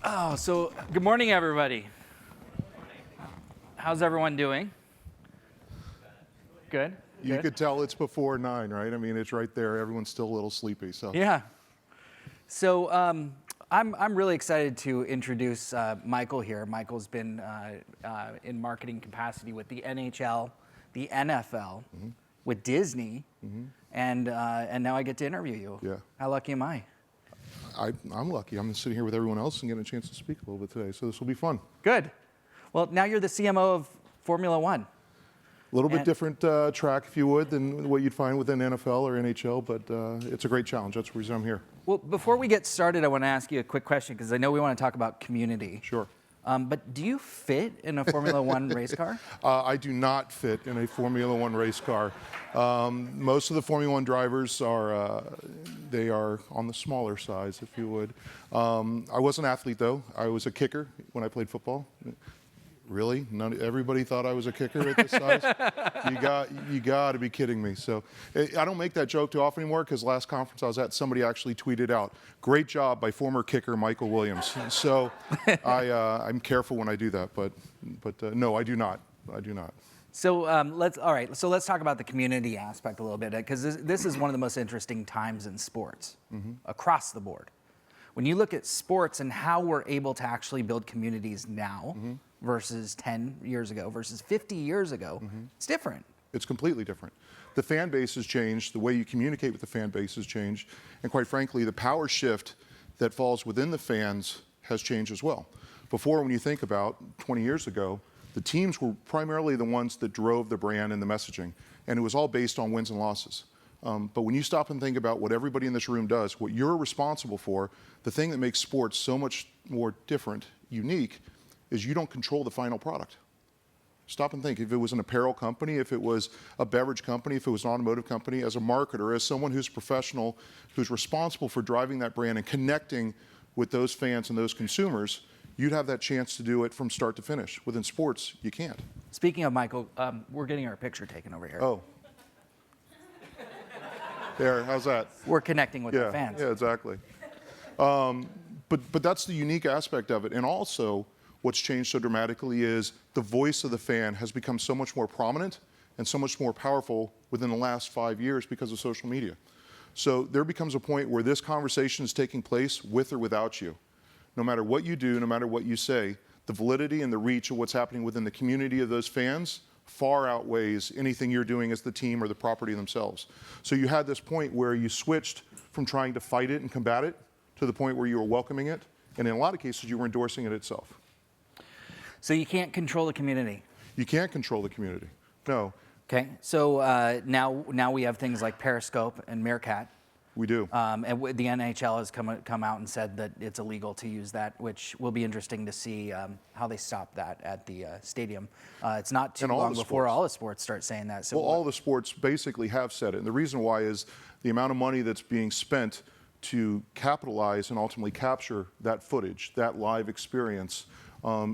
Oh, so good morning, everybody. How's everyone doing? Good. You Good. could tell it's before 9, right? I mean, it's right there. Everyone's still a little sleepy. So Yeah. So I'm really excited to introduce Michael here. Michael's been in marketing capacity with the NHL, the NFL, with Disney, and now I get to interview you. Yeah. How lucky am I? I'm lucky. I'm sitting here with everyone else and getting a chance to speak a little bit today. So this will be fun. Good. Well, now you're the CMO of Formula One. A little bit And- different track, if you would, than what you'd find within NFL or NHL, but it's a great challenge. That's the reason I'm here. Well, before we get started, I want to ask you a quick question because I know we want to talk about community. Sure. But do you fit in a Formula One race car? I do not fit in a Formula One race car. Most of the Formula One drivers they are on the smaller size, if you would. I was an athlete, though. I was a kicker when I played football. Really? Everybody thought I was a kicker at this size? You got to be kidding me. So I don't make that joke too often anymore because last conference I was at, somebody actually tweeted out, "Great job by former kicker Michael Williams." So I'm careful when I do that, but no, I do not. I do not. So let's talk about the community aspect a little bit because this is one of the most interesting times in sports across the board. When you look at sports and how we're able to actually build communities now versus 10 years ago versus 50 years ago, it's different. It's completely different. The fan base has changed. The way you communicate with the fan base has changed. And quite frankly, the power shift that falls within the fans has changed as well. Before, when you think about 20 years ago, the teams were primarily the ones that drove the brand and the messaging. And it was all based on wins and losses. But when you stop and think about what everybody in this room does, what you're responsible for, the thing that makes sports so much more different, unique, is you don't control the final product. Stop and think. If it was an apparel company, if it was a beverage company, if it was an automotive company, as a marketer, as someone who's professional, who's responsible for driving that brand and connecting with those fans and those consumers, you'd have that chance to do it from start to finish. Within sports, you can't. Speaking of Michael, we're getting our picture taken over here. Oh. There, how's that? We're connecting with the fans. Yeah, exactly. But that's the unique aspect of it. And also, what's changed so dramatically is the voice of the fan has become so much more prominent and so much more powerful within the last 5 years because of social media. So there becomes a point where this conversation is taking place with or without you. No matter what you do, no matter what you say, the validity and the reach of what's happening within the community of those fans far outweighs anything you're doing as the team or the property themselves. So you had this point where you switched from trying to fight it and combat it to the point where you were welcoming it, and in a lot of cases you were endorsing it itself. So you can't control the community. You can't control the community. No. Okay. So now we have things like Periscope and Meerkat. We do. And the NHL has come out and said that it's illegal to use that, which will be interesting to see how they stop that at the stadium. It's not too long before all the sports start saying that. So well, all the sports basically have said it. And the reason why is the amount of money that's being spent to capitalize and ultimately capture that footage, that live experience,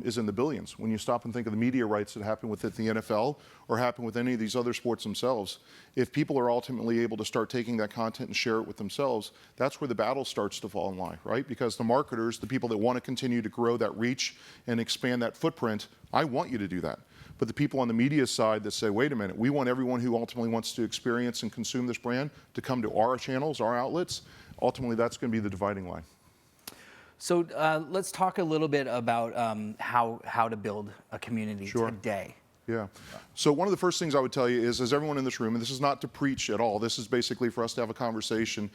is in the billions. When you stop and think of the media rights that happen with the NFL or happen with any of these other sports themselves, if people are ultimately able to start taking that content and share it with themselves, that's where the battle starts to fall in line, right? Because the marketers, the people that want to continue to grow that reach and expand that footprint, I want you to do that. But the people on the media side that say, wait a minute, we want everyone who ultimately wants to experience and consume this brand to come to our channels, our outlets, ultimately that's going to be the dividing line. So let's talk a little bit about how to build a community today. Yeah. So one of the first things I would tell you is, as everyone in this room, and this is not to preach at all, this is basically for us to have a conversation,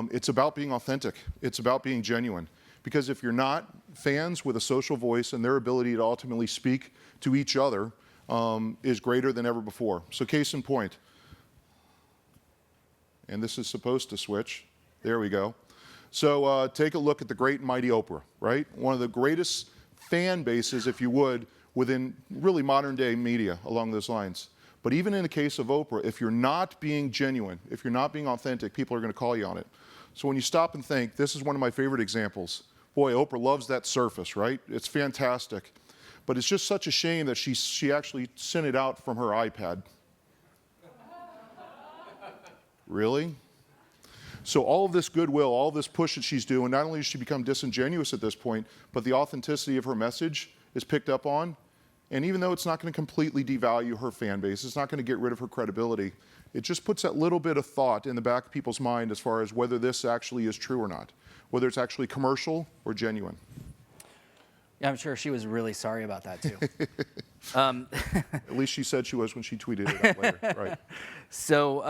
it's about being authentic. It's about being genuine. Because if you're not, fans with a social voice and their ability to ultimately speak to each other is greater than ever before. So case in point, and this is supposed to switch. There we go. So take a look at the great and mighty Oprah, right? One of the greatest fan bases, if you would, within really modern day media along those lines. But even in the case of Oprah, if you're not being genuine, if you're not being authentic, people are going to call you on it. So when you stop and think, this is one of my favorite examples. Boy, Oprah loves that Surface, right? It's fantastic. But it's just such a shame that she actually sent it out from her iPad. Really? So all of this goodwill, all of this push that she's doing, not only does she become disingenuous at this point, but the authenticity of her message is picked up on. And even though it's not going to completely devalue her fan base, it's not going to get rid of her credibility, it just puts that little bit of thought in the back of people's mind as far as whether this actually is true or not, whether it's actually commercial or genuine. Yeah, I'm sure she was really sorry about that too. At least she said she was when she tweeted it out later, right? So,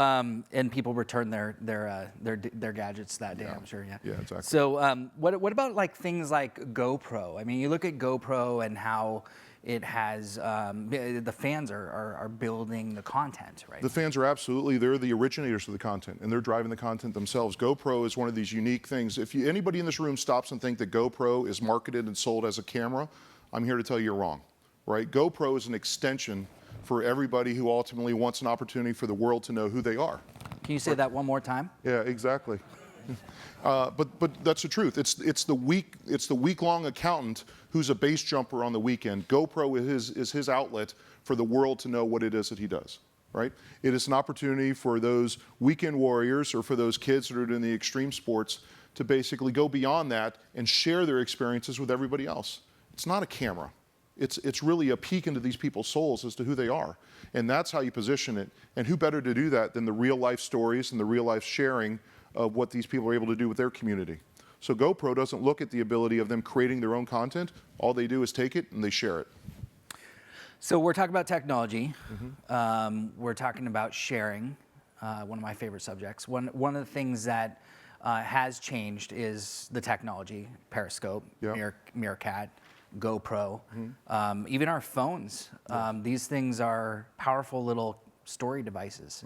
and people returned their gadgets that day, I'm sure, yeah. Yeah, exactly. So, what about like things like GoPro? I mean, you look at GoPro and how it has, the fans are building the content, right? The fans are absolutely, they're the originators of the content, and they're driving the content themselves. GoPro is one of these unique things. If anybody in this room stops and think that GoPro is marketed and sold as a camera, I'm here to tell you you're wrong, right? GoPro is an extension for everybody who ultimately wants an opportunity for the world to know who they are. Can you say that one more time? Yeah, exactly. But that's the truth. It's the week-long accountant who's a base jumper on the weekend. GoPro is his outlet for the world to know what it is that he does, right? It is an opportunity for those weekend warriors or for those kids that are doing the extreme sports to basically go beyond that and share their experiences with everybody else. It's not a camera. It's really a peek into these people's souls as to who they are. And that's how you position it. And who better to do that than the real life stories and the real life sharing of what these people are able to do with their community. So GoPro doesn't look at the ability of them creating their own content. All they do is take it and they share it. So we're talking about technology. We're talking about sharing, one of my favorite subjects. One of the things that has changed is the technology, Periscope, Yeah. Meerkat, GoPro, even our phones. These things are powerful little story devices.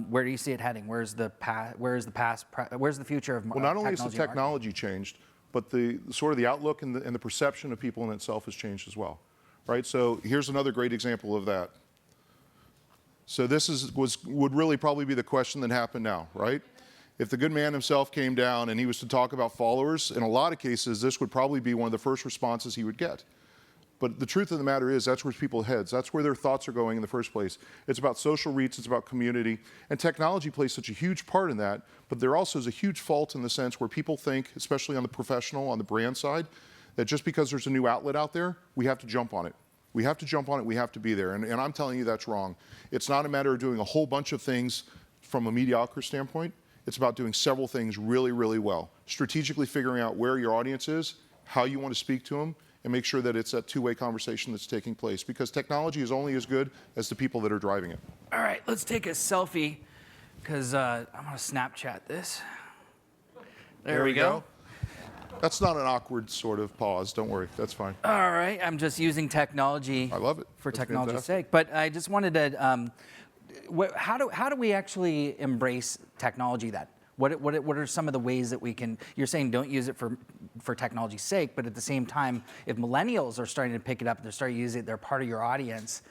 Where do you see it heading? Where's the future of Well, not only has the technology technology changed, but the sort of the outlook and the perception of people in itself has changed as well, right? So here's another great example of that. So this would really probably be the question that happened now, right? If the good man himself came down and he was to talk about followers, in a lot of cases, this would probably be one of the first responses he would get. But the truth of the matter is that's where people's heads, that's where their thoughts are going in the first place. It's about social reach, it's about community, and technology plays such a huge part in that, but there also is a huge fault in the sense where people think, especially on the professional, on the brand side, that just because there's a new outlet out there, we have to jump on it. We have to jump on it, we have to be there, and I'm telling you that's wrong. It's not a matter of doing a whole bunch of things from a mediocre standpoint. It's about doing several things really, really well. Strategically figuring out where your audience is, how you want to speak to them, and make sure that it's a two-way conversation that's taking place, because technology is only as good as the people that are driving it. All right, let's take a selfie, because I want to Snapchat this. There we go. That's not an awkward sort of pause. Don't worry. That's fine. All right, I'm just using technology. I love it. For That's technology's fantastic. sake. But I just wanted to, how do we actually embrace technology then? What are some of the ways that we can, you're saying don't use it for technology's sake, but at the same time, if millennials are starting to pick it up, they're starting to use it, they're part of your audience,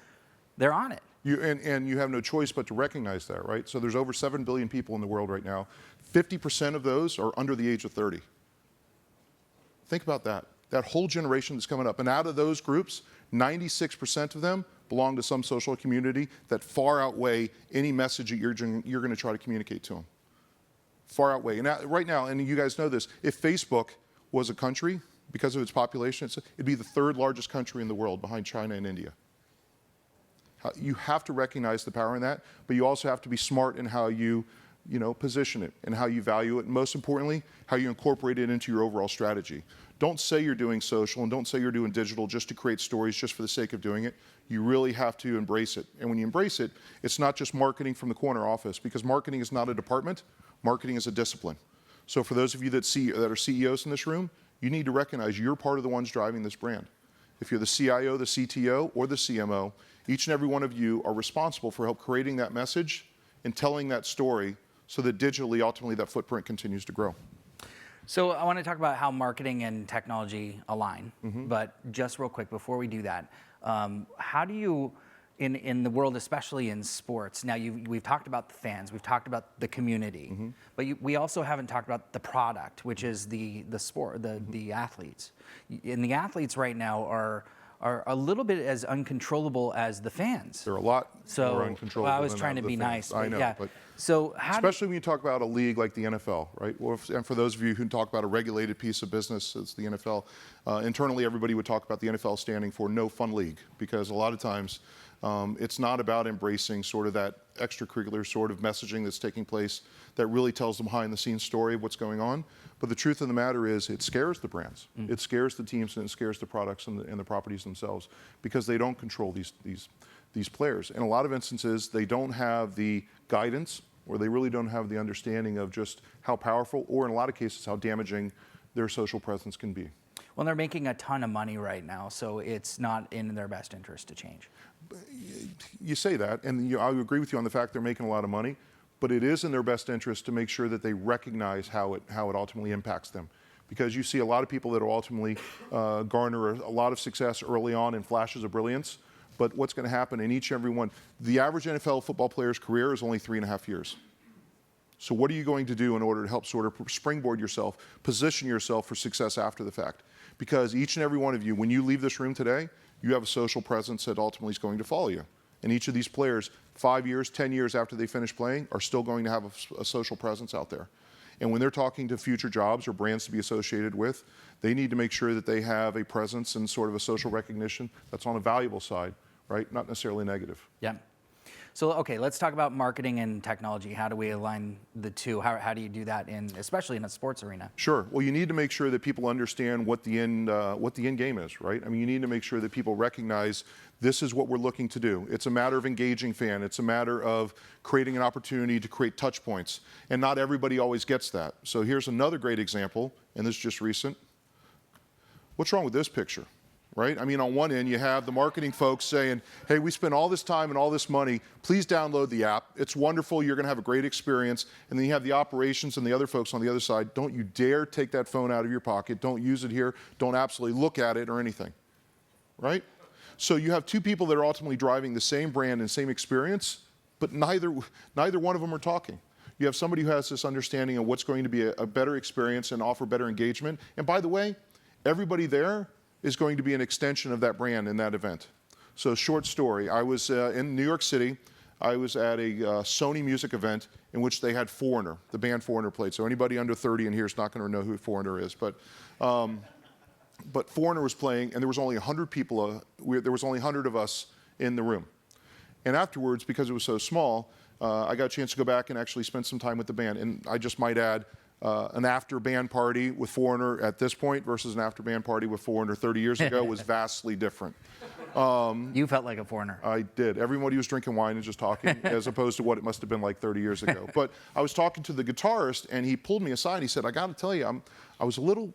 they're on it. And you have no choice but to recognize that, right? So there's over 7 billion people in the world right now. 50% of those are under the age of 30. Think about that. That whole generation that's coming up. And out of those groups, 96% of them belong to some social community that far outweigh any message that you're going to try to communicate to them. Far outweigh. And right now, and you guys know this, if Facebook was a country, because of its population, it'd be the third largest country in the world behind China and India. You have to recognize the power in that, but you also have to be smart in how you position it and how you value it, and most importantly, how you incorporate it into your overall strategy. Don't say you're doing social and don't say you're doing digital just to create stories just for the sake of doing it. You really have to embrace it. And when you embrace it, it's not just marketing from the corner office, because marketing is not a department, marketing is a discipline. So for those of you that are CEOs in this room, you need to recognize you're part of the ones driving this brand. If you're the CIO, the CTO, or the CMO, each and every one of you are responsible for help creating that message and telling that story so that digitally, ultimately, that footprint continues to grow. So I want to talk about how marketing and technology align, but just real quick before we do that, how do you, in the world, especially in sports, now we've talked about the fans, we've talked about the community, but we also haven't talked about the product, which is the sport, the athletes. And the athletes right now are a little bit as uncontrollable as the fans. They're a lot So more uncontrollable. I was than trying to the be fans. nice, I but know, yeah. but So especially when you talk about a league like the NFL, right? And for those of you who talk about a regulated piece of business, it's the NFL. Internally, everybody would talk about the NFL standing for no fun league, because a lot of times it's not about embracing sort of that extracurricular sort of messaging that's taking place that really tells the behind-the-scenes story of what's going on. But the truth of the matter is, it scares the brands, it scares the teams, and it scares the products and the properties themselves, because they don't control these players. In a lot of instances, they don't have the guidance, or they really don't have the understanding of just how powerful, or in a lot of cases, how damaging their social presence can be. Well, they're making a ton of money right now, so it's not in their best interest to change. You say that, and I would agree with you on the fact they're making a lot of money, but it is in their best interest to make sure that they recognize how it ultimately impacts them. Because you see a lot of people that will ultimately garner a lot of success early on in flashes of brilliance, but what's going to happen in each and every one, the average NFL football player's career is only 3.5 years. So what are you going to do in order to help sort of springboard yourself, position yourself for success after the fact? Because each and every one of you, when you leave this room today, you have a social presence that ultimately is going to follow you. And each of these players, 5 years, 10 years after they finish playing, are still going to have a social presence out there. And when they're talking to future jobs or brands to be associated with, they need to make sure that they have a presence and sort of a social recognition that's on a valuable side, right? Not necessarily negative. Yeah. So, okay, let's talk about marketing and technology. How do we align the two? How do you do that, especially in a sports arena? Sure. Well, you need to make sure that people understand what the end game is, right? I mean, you need to make sure that people recognize this is what we're looking to do. It's a matter of engaging fan. It's a matter of creating an opportunity to create touch points. And not everybody always gets that. So here's another great example, and this is just recent. What's wrong with this picture? Right? I mean, on one end, you have the marketing folks saying, hey, we spent all this time and all this money. Please download the app. It's wonderful. You're going to have a great experience. And then you have the operations and the other folks on the other side. Don't you dare take that phone out of your pocket. Don't use it here. Don't absolutely look at it or anything. Right? So you have two people that are ultimately driving the same brand and same experience, but neither one of them are talking. You have somebody who has this understanding of what's going to be a better experience and offer better engagement. And by the way, everybody there is going to be an extension of that brand in that event. So short story, I was in New York City. I was at a Sony music event in which they had Foreigner, the band Foreigner played. So anybody under 30 in here is not going to know who Foreigner is. But Foreigner was playing, and there was only 100 people, there was only 100 of us in the room. And afterwards, because it was so small, I got a chance to go back and actually spend some time with the band. And I just might add, an after band party with Foreigner at this point versus an after band party with Foreigner 30 years ago was vastly different. You felt like a foreigner. I did. Everybody was drinking wine and just talking, as opposed to what it must have been like 30 years ago. But I was talking to the guitarist, and he pulled me aside. He said, I got to tell you, I was a little,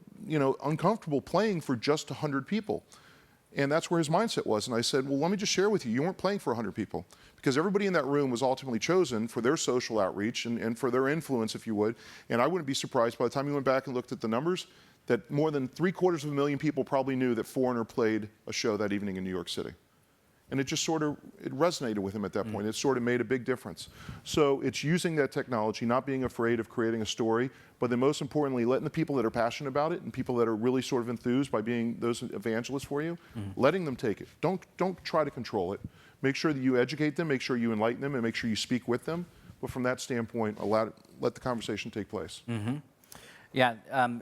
uncomfortable playing for just 100 people. And that's where his mindset was. And I said, well, let me just share with you, you weren't playing for 100 people. Because everybody in that room was ultimately chosen for their social outreach and for their influence, if you would. And I wouldn't be surprised by the time you went back and looked at the numbers that more than 750,000 people probably knew that Foreigner played a show that evening in New York City. And it just sort of, it resonated with him at that point. It sort of made a big difference. So it's using that technology, not being afraid of creating a story, but then most importantly, letting the people that are passionate about it and people that are really sort of enthused by being those evangelists for you, letting them take it. Don't try to control it. Make sure that you educate them, make sure you enlighten them, and make sure you speak with them. But from that standpoint, let the conversation take place. Yeah.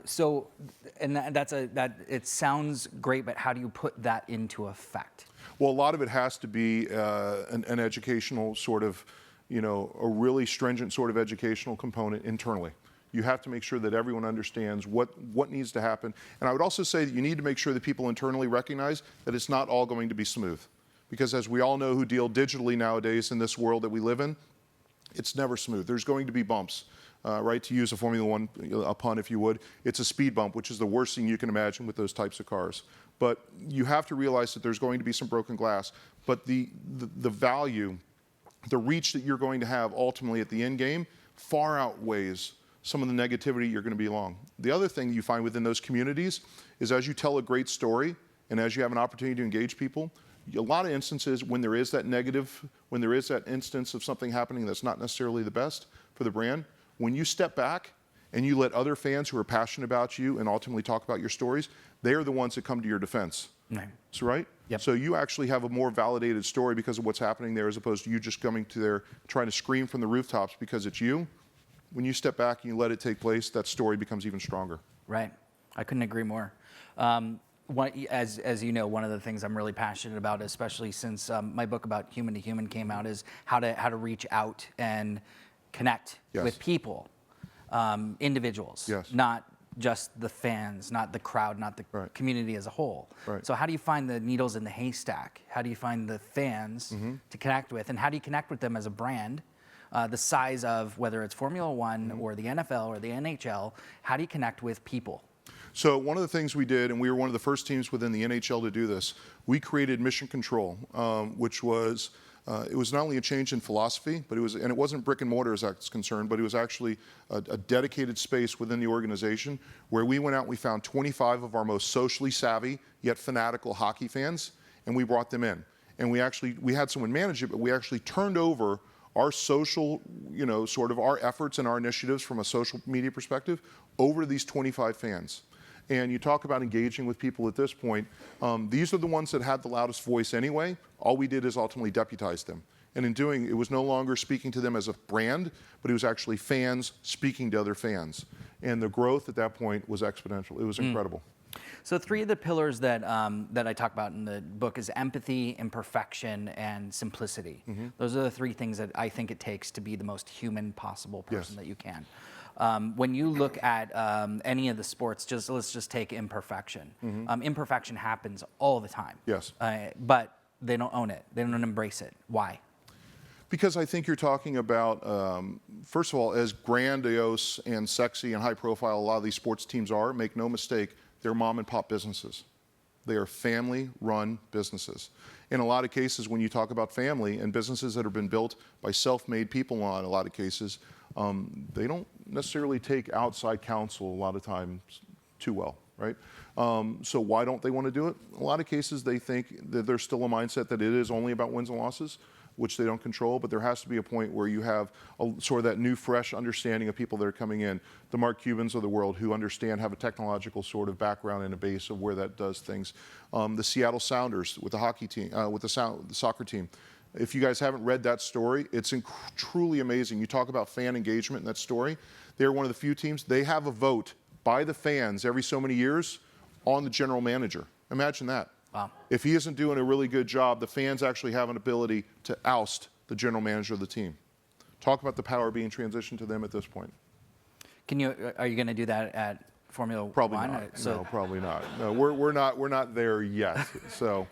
So, and that it sounds great, but how do you put that into effect? Well, a lot of it has to be an educational sort of, a really stringent sort of educational component internally. You have to make sure that everyone understands what needs to happen. And I would also say that you need to make sure that people internally recognize that it's not all going to be smooth. Because as we all know who deal digitally nowadays in this world that we live in, it's never smooth. There's going to be bumps. Right, to use a Formula One pun, if you would, it's a speed bump, which is the worst thing you can imagine with those types of cars. But you have to realize that there's going to be some broken glass. But the value, the reach that you're going to have ultimately at the end game far outweighs some of the negativity you're going to be along. The other thing you find within those communities is as you tell a great story and as you have an opportunity to engage people, a lot of instances when there is that negative, when there is that instance of something happening that's not necessarily the best for the brand, when you step back and you let other fans who are passionate about you and ultimately talk about your stories, they are the ones that come to your defense. Right. So, right? Yep. So you actually have a more validated story because of what's happening there, as opposed to you just coming to there trying to scream from the rooftops because it's you. When you step back and you let it take place, that story becomes even stronger. Right. I couldn't agree more. As you know, one of the things I'm really passionate about, especially since my book about human to human came out, is how to reach out and connect Yes. with people, individuals, Yes. not just the fans, not the crowd, not the Right. community as a whole. Right. So how do you find the needles in the haystack? How do you find the fans Mm-hmm. to connect with, and how do you connect with them as a brand? The size of whether it's Formula One Mm-hmm. or the NFL or the NHL, how do you connect with people? So one of the things we did, and we were one of the first teams within the NHL to do this, we created Mission Control, which was it was not only a change in philosophy, but it wasn't brick and mortar as that's concerned, but it was actually a dedicated space within the organization where we went out and we found 25 of our most socially savvy yet fanatical hockey fans, and we brought them in. And we had someone manage it, but we actually turned over our social, sort of our efforts and our initiatives from a social media perspective over to these 25 fans. And you talk about engaging with people at this point. These are the ones that had the loudest voice anyway. All we did is ultimately deputize them. And in doing, it was no longer speaking to them as a brand, but it was actually fans speaking to other fans. And the growth at that point was exponential. It was incredible. So 3 of the pillars that that I talk about in the book is empathy, imperfection, and simplicity. Those are the 3 things that I think it takes to be the most human possible person Yes. that you can. When you look at any of the sports, let's just take imperfection. Imperfection happens all the time. Yes. But they don't own it. They don't embrace it. Why? Because I think you're talking about, first of all, as grandiose and sexy and high profile a lot of these sports teams are, make no mistake, they're mom and pop businesses. They are family run businesses. In a lot of cases, when you talk about family and businesses that have been built by self-made people in a lot of cases, they don't necessarily take outside counsel a lot of times too well, right? So why don't they want to do it? A lot of cases they think that there's still a mindset that it is only about wins and losses, which they don't control, but there has to be a point where you have sort of that new, fresh understanding of people that are coming in. The Mark Cubans of the world who have a technological sort of background and a base of where that does things. The Seattle Sounders with the hockey team, with the soccer team. If you guys haven't read that story, it's truly amazing. You talk about fan engagement in that story. They're one of the few teams. They have a vote by the fans every so many years on the general manager. Imagine that. Wow. If he isn't doing a really good job, the fans actually have an ability to oust the general manager of the team. Talk about the power being transitioned to them at this point. Are you going to do that at Formula Probably One? not. No, probably not. No, we're not there yet. So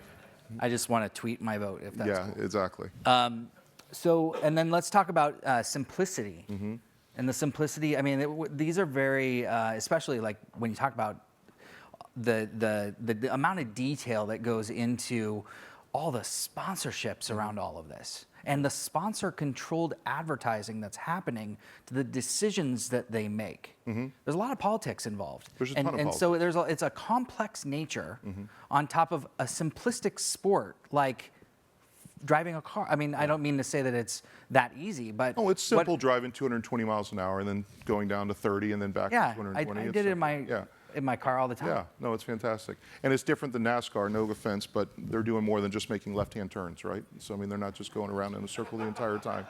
I just want to tweet my vote if that's yeah, cool. exactly. And then let's talk about simplicity. And the simplicity, I mean, these are very, especially like when you talk about the amount of detail that goes into all the sponsorships around all of this and the sponsor-controlled advertising that's happening to the decisions that they make. There's a lot of politics involved. There's a ton of and politics. so it's a complex nature on top of a simplistic sport like driving a car. I mean, I don't mean to say that it's that easy, but Oh, it's simple driving 220 miles an hour and then going down to 30 and then back Yeah, to 220. I It's did it simple. in my car all the time. Yeah, no, it's fantastic. And it's different than NASCAR, no offense, but they're doing more than just making left-hand turns, right? So, I mean, they're not just going around in a circle the entire time.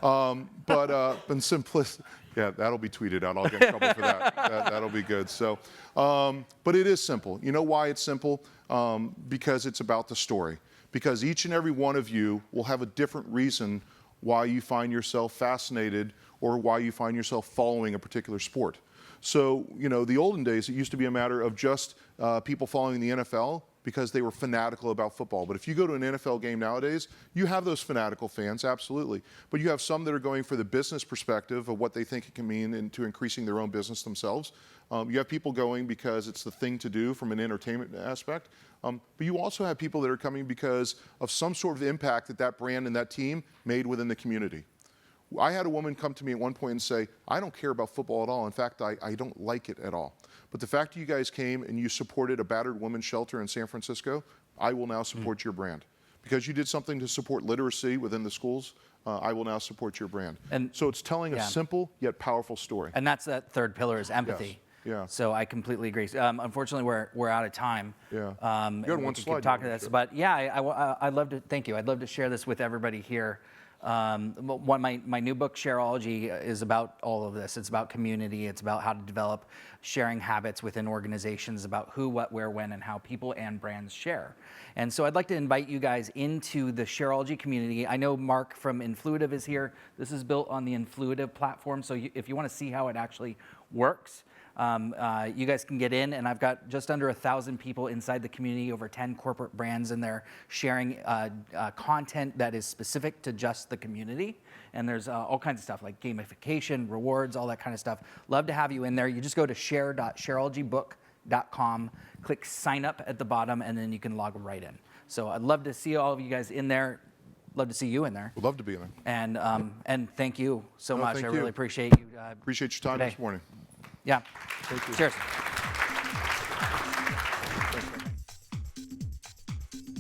But in simplicity, yeah, that'll be tweeted out. I'll get in trouble for that. That'll be good. So, but it is simple. You know why it's simple? Because it's about the story. Because each and every one of you will have a different reason why you find yourself fascinated or why you find yourself following a particular sport. So, the olden days, it used to be a matter of just people following the NFL because they were fanatical about football. But if you go to an NFL game nowadays, you have those fanatical fans, absolutely. But you have some that are going for the business perspective of what they think it can mean into increasing their own business themselves. You have people going because it's the thing to do from an entertainment aspect. But you also have people that are coming because of some sort of impact that that brand and that team made within the community. I had a woman come to me at one point and say, I don't care about football at all. In fact, I don't like it at all. But the fact that you guys came and you supported a battered women's shelter in San Francisco, I will now support your brand. Because you did something to support literacy within the schools, I will now support your brand. And so it's telling a simple yet powerful story. And that's that third pillar is empathy. Yes. Yeah. So I completely agree. Unfortunately, we're out of time. Yeah. And You had we one could slide keep you talking to wanted this, to share. but yeah, I'd love to. Thank you. I'd love to share this with everybody here. My new book, Shareology, is about all of this. It's about community. It's about how to develop sharing habits within organizations, about who, what, where, when, and how people and brands share. And so I'd like to invite you guys into the Shareology community. I know Mark from Influitive is here. This is built on the Influitive platform. So if you want to see how it actually works, you guys can get in, and I've got just under 1,000 people inside the community, over 10 corporate brands in there sharing content that is specific to just the community. And there's all kinds of stuff like gamification, rewards, all that kind of stuff. Love to have you in there. You just go to share.shareologybook.com, click sign up at the bottom, and then you can log right in. So I'd love to see all of you guys in there. Love to see you in there. Would love to be in there. And thank you so much. thank I you. really appreciate you. Appreciate your time today. this morning. Yeah. Thank you. Cheers.